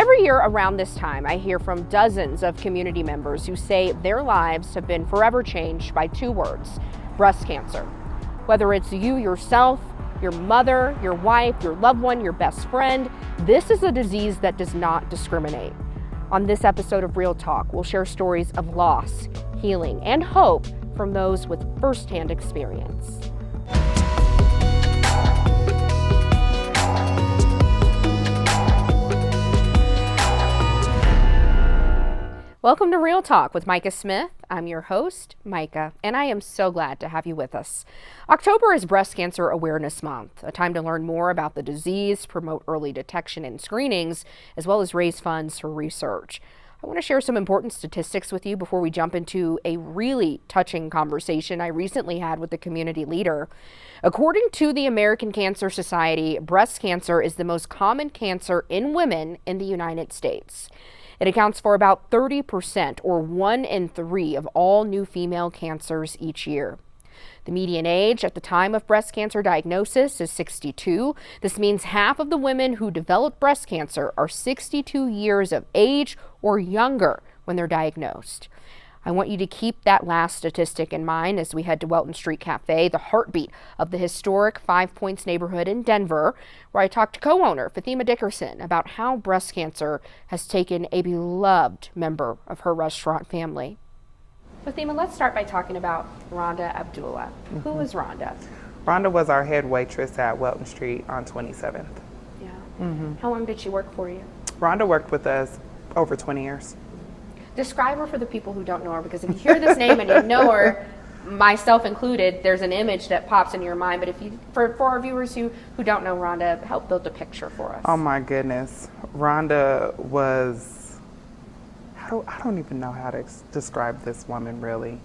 Every year around this time, I hear from dozens of community members who say their lives have been forever changed by two words: breast cancer. Whether it's you yourself, your mother, your wife, your loved one, your best friend, this is a disease that does not discriminate. On this episode of Real Talk, we'll share stories of loss, healing, and hope from those with firsthand experience. Welcome to Real Talk with Micah Smith. I'm your host, Micah, and I am so glad to have you with us. October is Breast Cancer Awareness Month, a time to learn more about the disease, promote early detection and screenings, as well as raise funds for research. I want to share some important statistics with you before we jump into a really touching conversation I recently had with a community leader. According to the American Cancer Society, breast cancer is the most common cancer in women in the United States. It accounts for about 30%, or 1 in 3, of all new female cancers each year. The median age at the time of breast cancer diagnosis is 62. This means half of the women who develop breast cancer are 62 years of age or younger when they're diagnosed. I want you to keep that last statistic in mind as we head to Welton Street Cafe, the heartbeat of the historic Five Points neighborhood in Denver, where I talked to co-owner Fatima Dickerson about how breast cancer has taken a beloved member of her restaurant family. Fatima, let's start by talking about Rhonda Abdullah. Who is Rhonda? Rhonda was our head waitress at Welton Street on 27th. Yeah. How long did she work for you? Rhonda worked with us over 20 years. Describe her for the people who don't know her, because if you hear this name and you know her, myself included, there's an image that pops in your mind. But if you, for our viewers who don't know Rhonda, help build a picture for us. Oh my goodness. Rhonda was, I don't even know how to describe this woman really.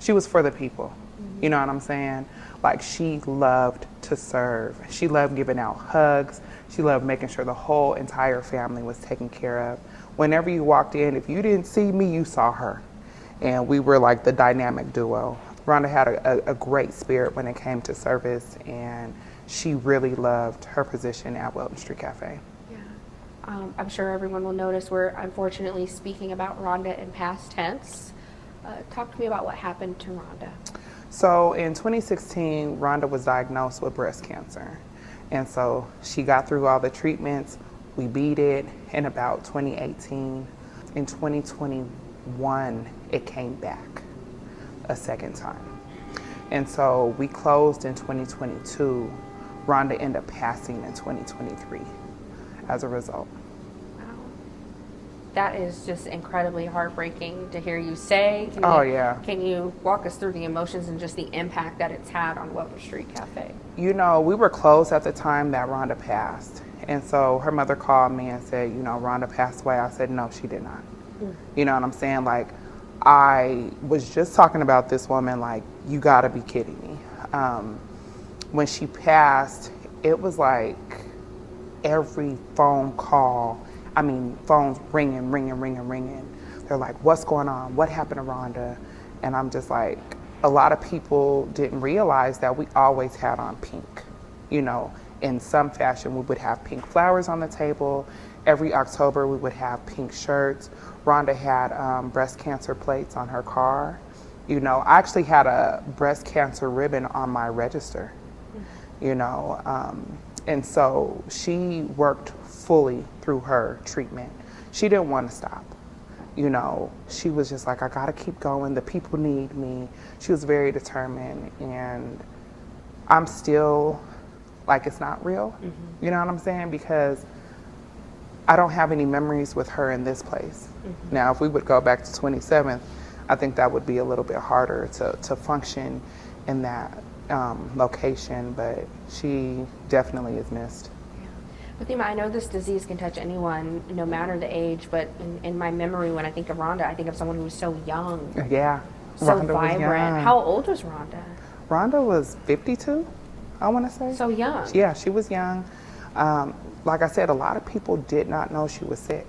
She was for the people. You know what I'm saying? Like, she loved to serve. She loved giving out hugs. She loved making sure the whole entire family was taken care of. Whenever you walked in, if you didn't see me, you saw her. And we were like the dynamic duo. Rhonda had a great spirit when it came to service, and she really loved her position at Welton Street Cafe. Yeah. I'm sure everyone will notice we're unfortunately speaking about Rhonda in past tense. Talk to me about what happened to Rhonda. So in 2016, Rhonda was diagnosed with breast cancer. And so she got through all the treatments. We beat it in about 2018. In 2021, it came back a second time. And so we closed in 2022. Rhonda ended up passing in 2023 as a result. Wow. That is just incredibly heartbreaking to hear you say. Can you walk us through the emotions and just the impact that it's had on Welton Street Cafe? You know, we were closed at the time that Rhonda passed. And so her mother called me and said, you know, Rhonda passed away. I said, no, she did not. You know what I'm saying? Like, I was just talking about this woman, like, you gotta be kidding me. When she passed, it was like every phone call, phones ringing. They're like, what's going on? What happened to Rhonda? And I'm just like, a lot of people didn't realize that we always had on pink, you know. In some fashion, we would have pink flowers on the table. Every October, we would have pink shirts. Rhonda had breast cancer plates on her car. You know, I actually had a breast cancer ribbon on my register, you know. And so she worked fully through her treatment. She didn't want to stop. You know, she was just like, I gotta keep going. The people need me. She was very determined, and I'm still like, it's not real. You know what I'm saying? Because I don't have any memories with her in this place. Now, if we would go back to 27th, I think that would be a little bit harder to function in that location, but she definitely is missed. Fatima, I know this disease can touch anyone, no matter the age, but in my memory, when I think of Rhonda, I think of someone who was so young. Yeah. So Rhonda vibrant. How old was Rhonda? Rhonda was 52. I want to say. So young. Yeah, she was young. Like I said, a lot of people did not know she was sick.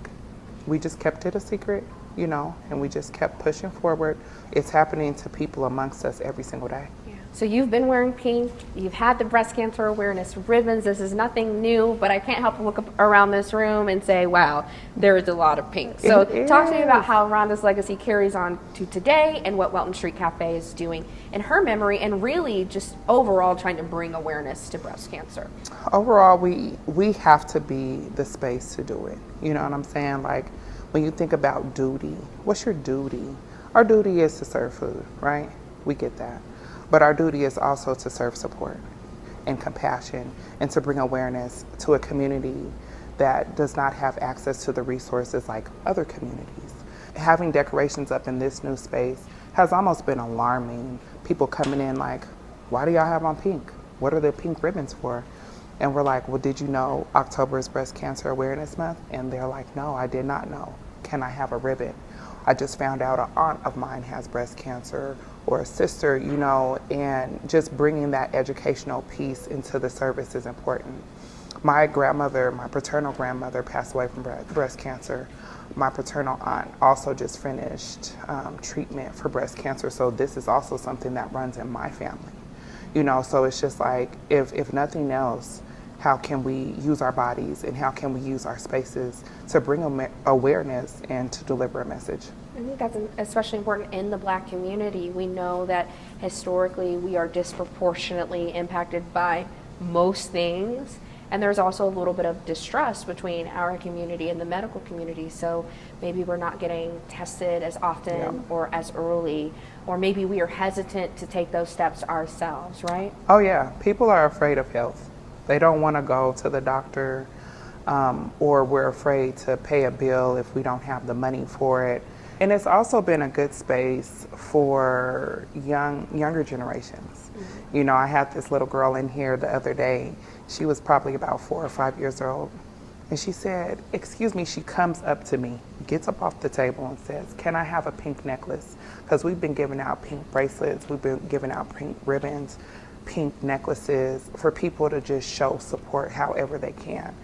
We just kept it a secret, you know, and we just kept pushing forward. It's happening to people amongst us every single day. Yeah. So you've been wearing pink, you've had the breast cancer awareness ribbons. This is nothing new, but I can't help but look up around this room and say, wow, there is a lot of pink. So talk to me about how Rhonda's legacy carries on to today and what Welton Street Cafe is doing in her memory, and really just overall trying to bring awareness to breast cancer. Overall, we have to be the space to do it. You know what I'm saying? Like, when you think about duty, what's your duty? Our duty is to serve food, right? We get that. But our duty is also to serve support and compassion and to bring awareness to a community that does not have access to the resources like other communities. Having decorations up in this new space has almost been alarming. People coming in like, why do y'all have on pink? What are the pink ribbons for? And we're like, well, did you know October is Breast Cancer Awareness Month? And they're like, no, I did not know. Can I have a ribbon? I just found out an aunt of mine has breast cancer, or a sister, you know, and just bringing that educational piece into the service is important. My grandmother, my paternal grandmother, passed away from breast cancer. My paternal aunt also just finished treatment for breast cancer, so this is also something that runs in my family. You know, so it's just like, if nothing else, how can we use our bodies and how can we use our spaces to bring awareness and to deliver a message? I think that's especially important in the Black community. We know that historically we are disproportionately impacted by most things, and there's also a little bit of distrust between our community and the medical community. So maybe we're not getting tested as often or as early, or maybe we are hesitant to take those steps ourselves, right? Oh yeah, people are afraid of health. They don't want to go to the doctor, or we're afraid to pay a bill if we don't have the money for it. And it's also been a good space for younger generations. Mm-hmm. You know, I had this little girl in here the other day. She was probably about 4 or 5 years old. And she said, excuse me, she comes up to me, gets up off the table and says, can I have a pink necklace? Because we've been giving out pink bracelets, we've been giving out pink ribbons, pink necklaces for people to just show support however they can.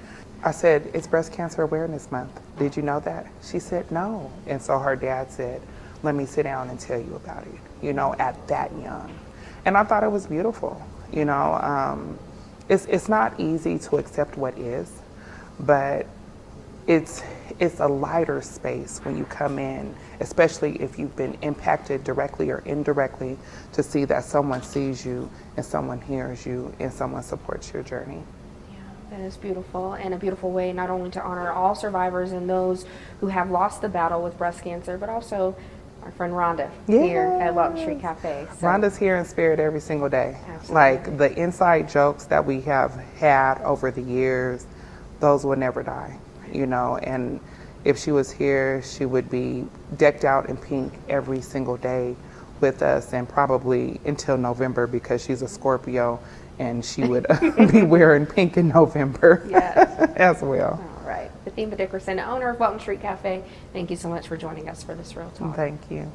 I said, it's Breast Cancer Awareness Month. Did you know that? She said, no. And so her dad said, let me sit down and tell you about it, you know, at that young. And I thought it was beautiful. You know, it's not easy to accept what is, but it's a lighter space when you come in, especially if you've been impacted directly or indirectly, to see that someone sees you and someone hears you and someone supports your journey. That is beautiful, and a beautiful way not only to honor all survivors and those who have lost the battle with breast cancer, but also our friend Rhonda here at Welton Street Cafe. So. Rhonda's here in spirit every single day. Absolutely. Like the inside jokes that we have had over the years, those will never die, you know, and if she was here, she would be decked out in pink every single day with us, and probably until November, because she's a Scorpio and she would be wearing pink in November as well. All right. Fatima Dickerson, owner of Welton Street Cafe, thank you so much for joining us for this Real Talk. Thank you.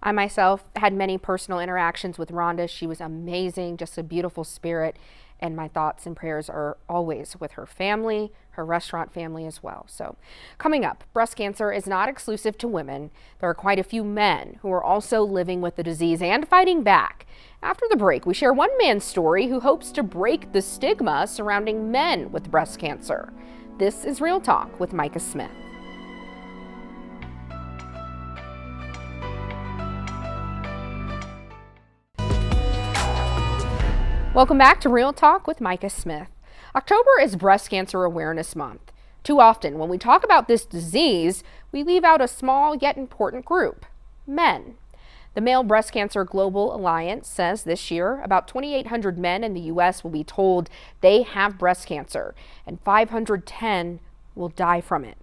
I myself had many personal interactions with Rhonda. She was amazing, just a beautiful spirit, and my thoughts and prayers are always with her family, her restaurant family as well. So coming up, breast cancer is not exclusive to women. There are quite a few men who are also living with the disease and fighting back. After the break, we share one man's story who hopes to break the stigma surrounding men with breast cancer. This is Real Talk with Micah Smith. Welcome back to Real Talk with Micah Smith. October is Breast Cancer Awareness Month. Too often, when we talk about this disease, we leave out a small yet important group: men. The Male Breast Cancer Global Alliance says this year about 2,800 men in the U.S. will be told they have breast cancer, and 510 will die from it.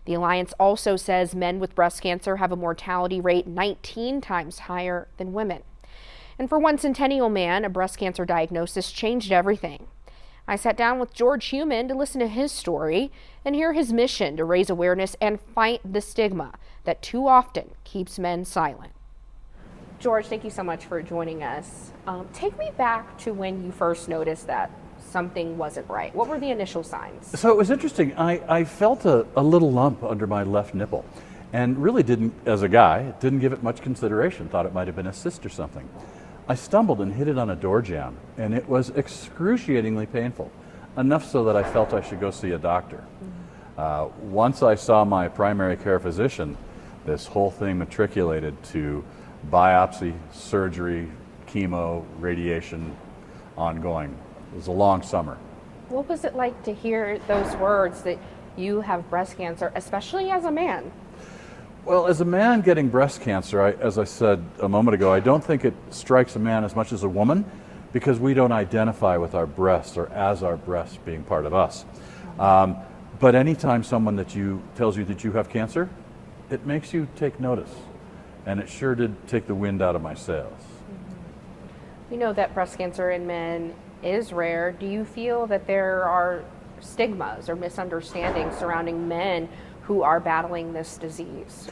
The Alliance also says men with breast cancer have a mortality rate 19 times higher than women. And for one Centennial man, a breast cancer diagnosis changed everything. I sat down with George Human to listen to his story and hear his mission to raise awareness and fight the stigma that too often keeps men silent. George, thank you so much for joining us. Take me back to when you first noticed that something wasn't right. What were the initial signs? So it was interesting. I felt a little lump under my left nipple, and really didn't, as a guy, didn't give it much consideration. Thought it might have been a cyst or something. I stumbled and hit it on a door jamb, and it was excruciatingly painful, enough so that I felt I should go see a doctor. Once I saw my primary care physician, this whole thing matriculated to biopsy, surgery, chemo, radiation, ongoing. It was a long summer. What was it like to hear those words that you have breast cancer, especially as a man? Well, as a man getting breast cancer, as I said a moment ago, I don't think it strikes a man as much as a woman because we don't identify with our breasts or as our breasts being part of us. But anytime someone tells you that you have cancer, it makes you take notice. And it sure did take the wind out of my sails. We know that breast cancer in men is rare. Do you feel that there are stigmas or misunderstandings surrounding men who are battling this disease?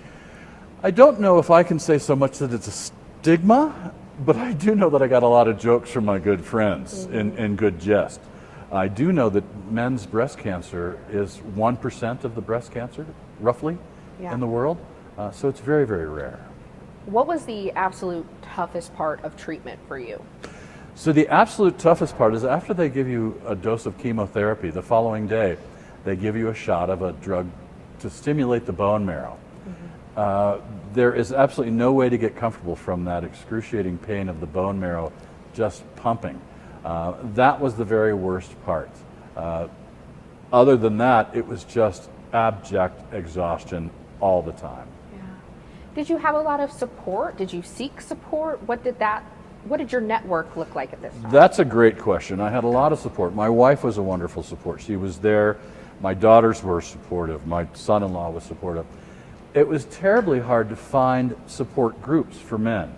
I don't know if I can say so much that it's a stigma, but I do know that I got a lot of jokes from my good friends in good jest. I do know that men's breast cancer is 1% of the breast cancer, roughly, in the world. So it's very, very rare. What was the absolute toughest part of treatment for you? So the absolute toughest part is after they give you a dose of chemotherapy, the following day, they give you a shot of a drug to stimulate the bone marrow. There is absolutely no way to get comfortable from that excruciating pain of the bone marrow just pumping. That was the very worst part. Other than that, it was just abject exhaustion all the time. Yeah. Did you have a lot of support? Did you seek support? What did your network look like at this time? That's a great question. I had a lot of support. My wife was a wonderful support. She was there. My daughters were supportive. My son-in-law was supportive. It was terribly hard to find support groups for men.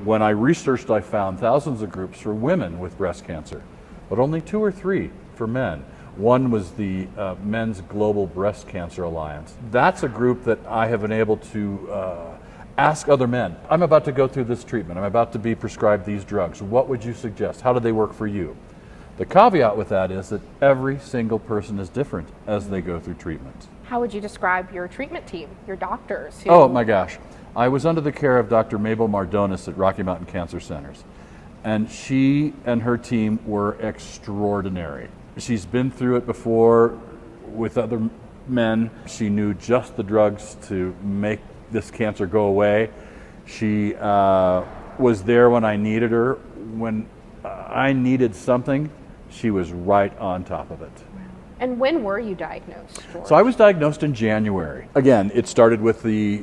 When I researched, I found thousands of groups for women with breast cancer, but only 2 or 3 for men. One was the Men's Global Breast Cancer Alliance. That's a group that I have been able to ask other men. I'm about to go through this treatment. I'm about to be prescribed these drugs. What would you suggest? How do they work for you? The caveat with that is that every single person is different as they go through treatment. How would you describe your treatment team, your doctors? Oh my gosh. I was under the care of Dr. Mabel Mardonis at Rocky Mountain Cancer Centers, and she and her team were extraordinary. She's been through it before with other men. She knew just the drugs to make this cancer go away. She was there when I needed her. When I needed something, she was right on top of it. And when were you diagnosed, George? So I was diagnosed in January. Again, it started with the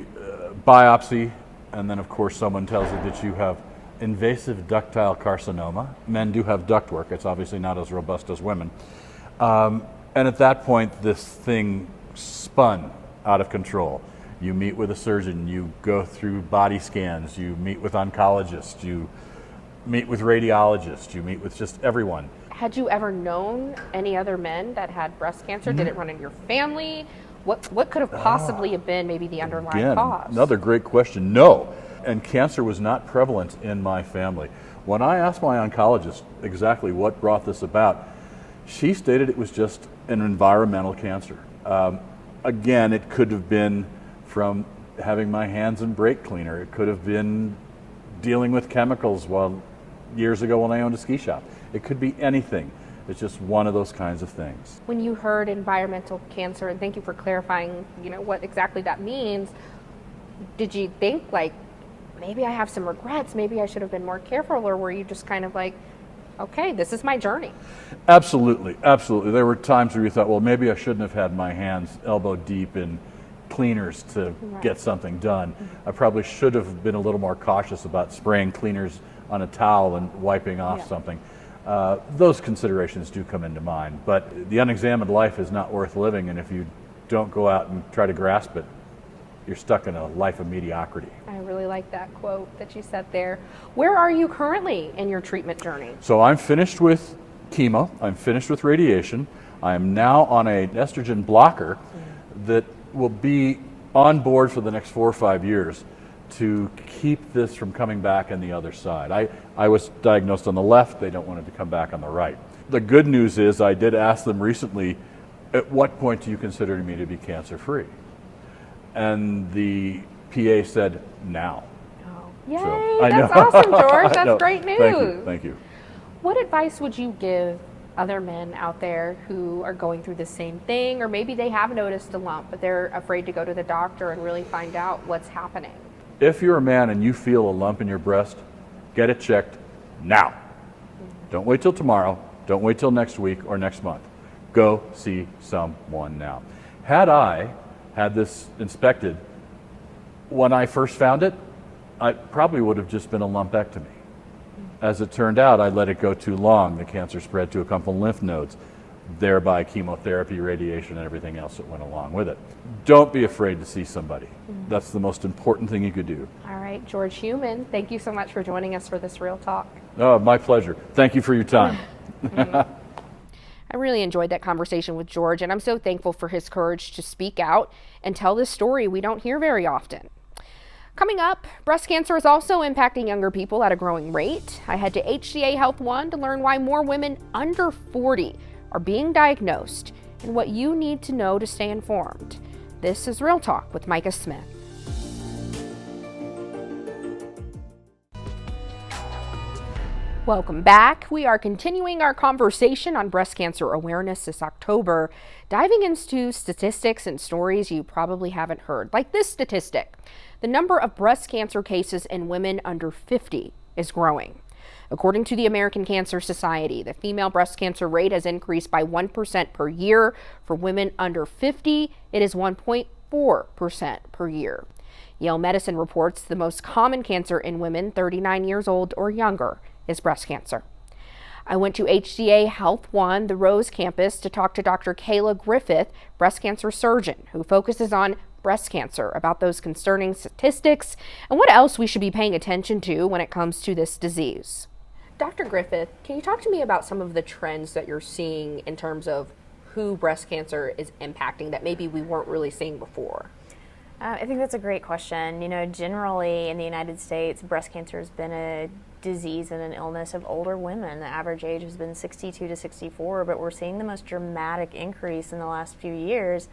biopsy, and then of course someone tells you that you have invasive ductile carcinoma. Men do have ductwork. It's obviously not as robust as women. And at that point, this thing spun out of control. You meet with a surgeon, you go through body scans, you meet with oncologists, you meet with radiologists, you meet with just everyone. Had you ever known any other men that had breast cancer? Did it run in your family? What could have possibly have been maybe the underlying cause? Another great question. No. And cancer was not prevalent in my family. When I asked my oncologist exactly what brought this about, she stated it was just an environmental cancer. Again, it could have been from having my hands in brake cleaner. It could have been dealing with chemicals years ago when I owned a ski shop. It could be anything. It's just one of those kinds of things. When you heard environmental cancer, and thank you for clarifying, what exactly that means, did you think like, maybe I have some regrets, maybe I should have been more careful, or were you just kind of like, okay, this is my journey? Absolutely, absolutely. There were times where you thought, well, maybe I shouldn't have had my hands elbow deep in cleaners to get something done. I probably should have been a little more cautious about spraying cleaners on a towel and wiping off something. Those considerations do come into mind, but the unexamined life is not worth living, and if you don't go out and try to grasp it, you're stuck in a life of mediocrity. I really like that quote that you said there. Where are you currently in your treatment journey? So I'm finished with chemo, I'm finished with radiation, I am now on an estrogen blocker that will be on board for the next 4 or 5 years to keep this from coming back on the other side. I was diagnosed on the left, they don't want it to come back on the right. The good news is I did ask them recently, at what point do you consider me to be cancer-free? And the PA said, now. Yay, So, I that's know. awesome, George. That's No, great news. Thank you. Thank you. What advice would you give other men out there who are going through the same thing, or maybe they have noticed a lump, but they're afraid to go to the doctor and really find out what's happening? If you're a man and you feel a lump in your breast, get it checked now. Don't wait till tomorrow. Don't wait till next week or next month. Go see someone now. Had I had this inspected when I first found it, I probably would have just been a lumpectomy. As it turned out, I let it go too long. The cancer spread to a couple lymph nodes, thereby chemotherapy, radiation, and everything else that went along with it. Don't be afraid to see somebody. That's the most important thing you could do. All right, George Human, thank you so much for joining us for this Real Talk. Oh, my pleasure. Thank you for your time. I really enjoyed that conversation with George, and I'm so thankful for his courage to speak out and tell this story we don't hear very often. Coming up, breast cancer is also impacting younger people at a growing rate. I head to HCA HealthONE to learn why more women under 40 are being diagnosed and what you need to know to stay informed. This is Real Talk with Micah Smith. Welcome back. We are continuing our conversation on breast cancer awareness this October, diving into statistics and stories you probably haven't heard, like this statistic. The number of breast cancer cases in women under 50 is growing. According to the American Cancer Society, the female breast cancer rate has increased by 1% per year. For women under 50, it is 1.4% per year. Yale Medicine reports the most common cancer in women 39 years old or younger is breast cancer. I went to HCA HealthONE, the Rose campus, to talk to Dr. Kayla Griffith, breast cancer surgeon, who focuses on breast cancer, about those concerning statistics and what else we should be paying attention to when it comes to this disease. Dr. Griffith, can you talk to me about some of the trends that you're seeing in terms of who breast cancer is impacting that maybe we weren't really seeing before? I think that's a great question. You know, generally in the United States, breast cancer has been a disease and an illness of older women. The average age has been 62 to 64, but we're seeing the most dramatic increase in the last few years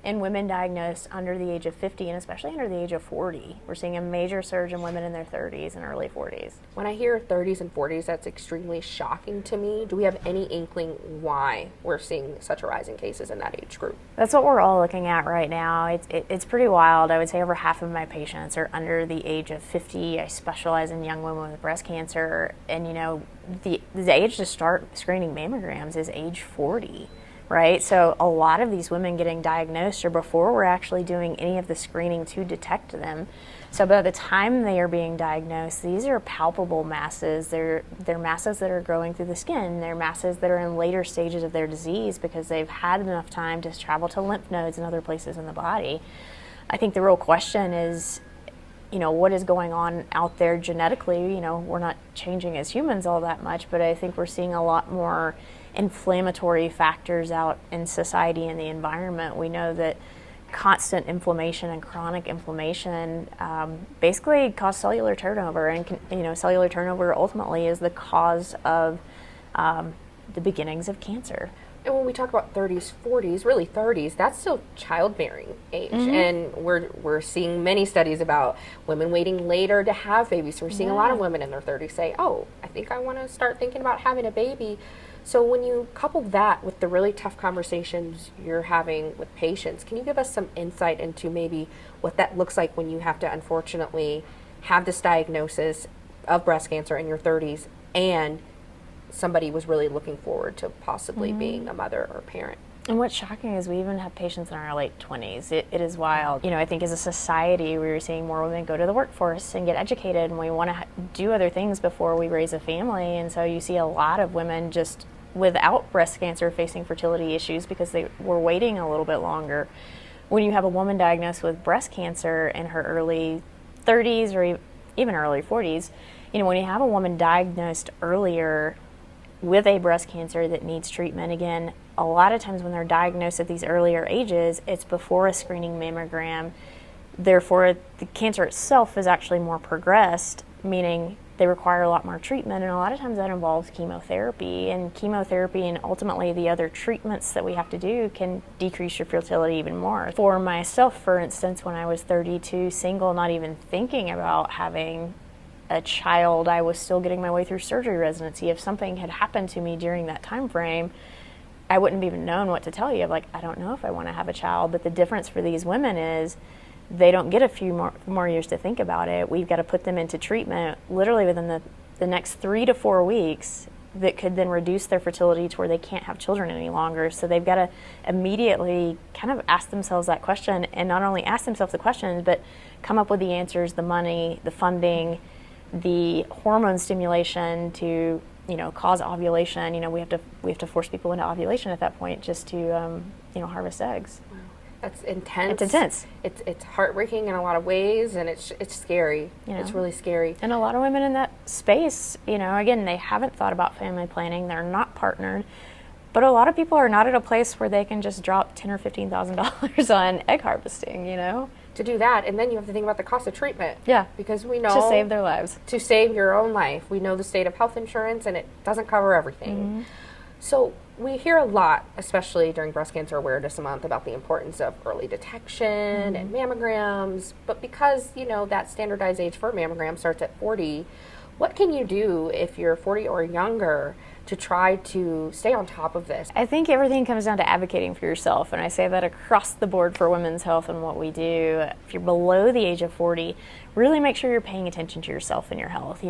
in women diagnosed under the age of 50 and especially under the age of 40. We're seeing a major surge in women in their 30s and early 40s. When I hear 30s and 40s, that's extremely shocking to me. Do we have any inkling why we're seeing such a rise in cases in that age group? That's what we're all looking at right now. It's pretty wild. I would say over half of my patients are under the age of 50. I specialize in young women with breast cancer, and you know, the age to start screening mammograms is age 40. Right? So a lot of these women getting diagnosed are before we're actually doing any of the screening to detect them. So by the time they are being diagnosed, these are palpable masses. They're masses that are growing through the skin. They're masses that are in later stages of their disease because they've had enough time to travel to lymph nodes and other places in the body. I think the real question is, you know, what is going on out there genetically? You know, we're not changing as humans all that much, but I think we're seeing a lot more inflammatory factors out in society and the environment. We know that constant inflammation and chronic inflammation basically cause cellular turnover, and you know, cellular turnover ultimately is the cause of the beginnings of cancer. And when we talk about 30s, 40s, really 30s, that's still childbearing age. And we're seeing many studies about women waiting later to have babies. So we're seeing a lot of women in their 30s say, oh, I think I want to start thinking about having a baby. So when you couple that with the really tough conversations you're having with patients, can you give us some insight into maybe what that looks like when you have to unfortunately have this diagnosis of breast cancer in your 30s and somebody was really looking forward to possibly being a mother or a parent? And what's shocking is we even have patients in our late 20s. It is wild. You know, I think as a society, we're seeing more women go to the workforce and get educated, and we want to do other things before we raise a family. And so you see a lot of women just without breast cancer facing fertility issues because they were waiting a little bit longer. When you have a woman diagnosed with breast cancer in her early 30s or even early 40s, you know, when you have a woman diagnosed earlier with a breast cancer that needs treatment, again, a lot of times when they're diagnosed at these earlier ages, it's before a screening mammogram. Therefore, the cancer itself is actually more progressed, meaning they require a lot more treatment, and a lot of times that involves chemotherapy. And chemotherapy and ultimately the other treatments that we have to do can decrease your fertility even more. For myself, for instance, when I was 32, single, not even thinking about having a child, I was still getting my way through surgery residency. If something had happened to me during that time frame, I wouldn't have even known what to tell you. Like, I don't know if I want to have a child. But the difference for these women is they don't get a few more years to think about it. We've got to put them into treatment literally within the next 3 to 4 weeks that could then reduce their fertility to where they can't have children any longer. So they've got to immediately kind of ask themselves that question, and not only ask themselves the questions, but come up with the answers, the money, the funding, the hormone stimulation to, cause ovulation. We have to force people into ovulation at that point just to, harvest eggs. That's intense. It's intense. It's heartbreaking in a lot of ways, and it's scary. It's really scary. And a lot of women in that space, again, they haven't thought about family planning. They're not partnered. But a lot of people are not at a place where they can just drop $10,000 or $15,000 on egg harvesting, To do that, and then you have to think about the cost of treatment. Yeah. Because we know... To save their lives. To save your own life. We know the state of health insurance, and it doesn't cover everything. Mm-hmm. So we hear a lot, especially during Breast Cancer Awareness Month, about the importance of early detection and mammograms. But because, that standardized age for a mammogram starts at 40, what can you do if you're 40 or younger to try to stay on top of this? I think everything comes down to advocating for yourself, and I say that across the board for women's health and what we do. If you're below the age of 40, really make sure you're paying attention to yourself and your health.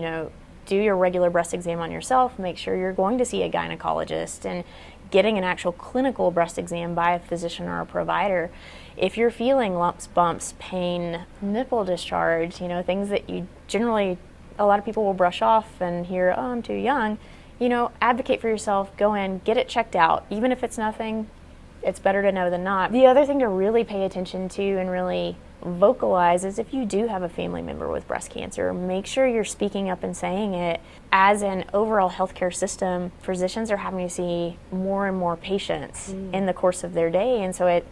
Do your regular breast exam on yourself, make sure you're going to see a gynecologist and getting an actual clinical breast exam by a physician or a provider. If you're feeling lumps, bumps, pain, nipple discharge, things that you generally, a lot of people will brush off and hear, oh, I'm too young, advocate for yourself, go in, get it checked out. Even if it's nothing, it's better to know than not. The other thing to really pay attention to and really vocalize is if you do have a family member with breast cancer, make sure you're speaking up and saying it. As an overall healthcare system, physicians are having to see more and more patients in the course of their day, and so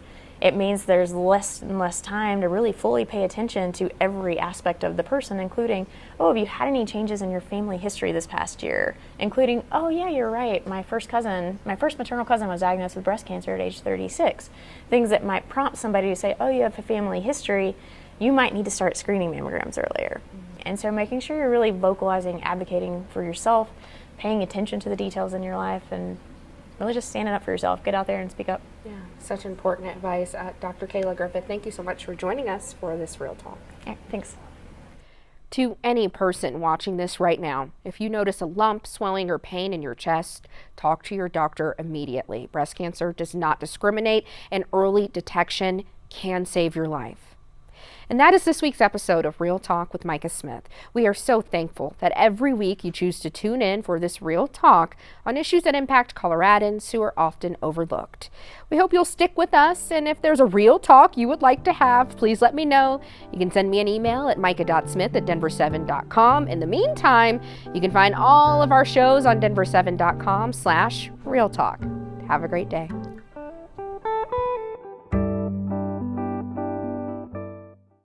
it means there's less and less time to really fully pay attention to every aspect of the person, including, have you had any changes in your family history this past year? Including, oh yeah, you're right, my first maternal cousin was diagnosed with breast cancer at age 36. Things that might prompt somebody to say, oh, you have a family history, you might need to start screening mammograms earlier. And so making sure you're really vocalizing, advocating for yourself, paying attention to the details in your life, and really just standing up for yourself. Get out there and speak up. Yeah, such important advice. Dr. Kayla Griffith, thank you so much for joining us for this Real Talk. Yeah, thanks. To any person watching this right now, if you notice a lump, swelling, or pain in your chest, talk to your doctor immediately. Breast cancer does not discriminate, and early detection can save your life. And that is this week's episode of Real Talk with Micah Smith. We are so thankful that every week you choose to tune in for this Real Talk on issues that impact Coloradans who are often overlooked. We hope you'll stick with us, and if there's a Real Talk you would like to have, please let me know. You can send me an email at micah.smith@denver7.com. In the meantime, you can find all of our shows on denver7.com/realtalk. Have a great day.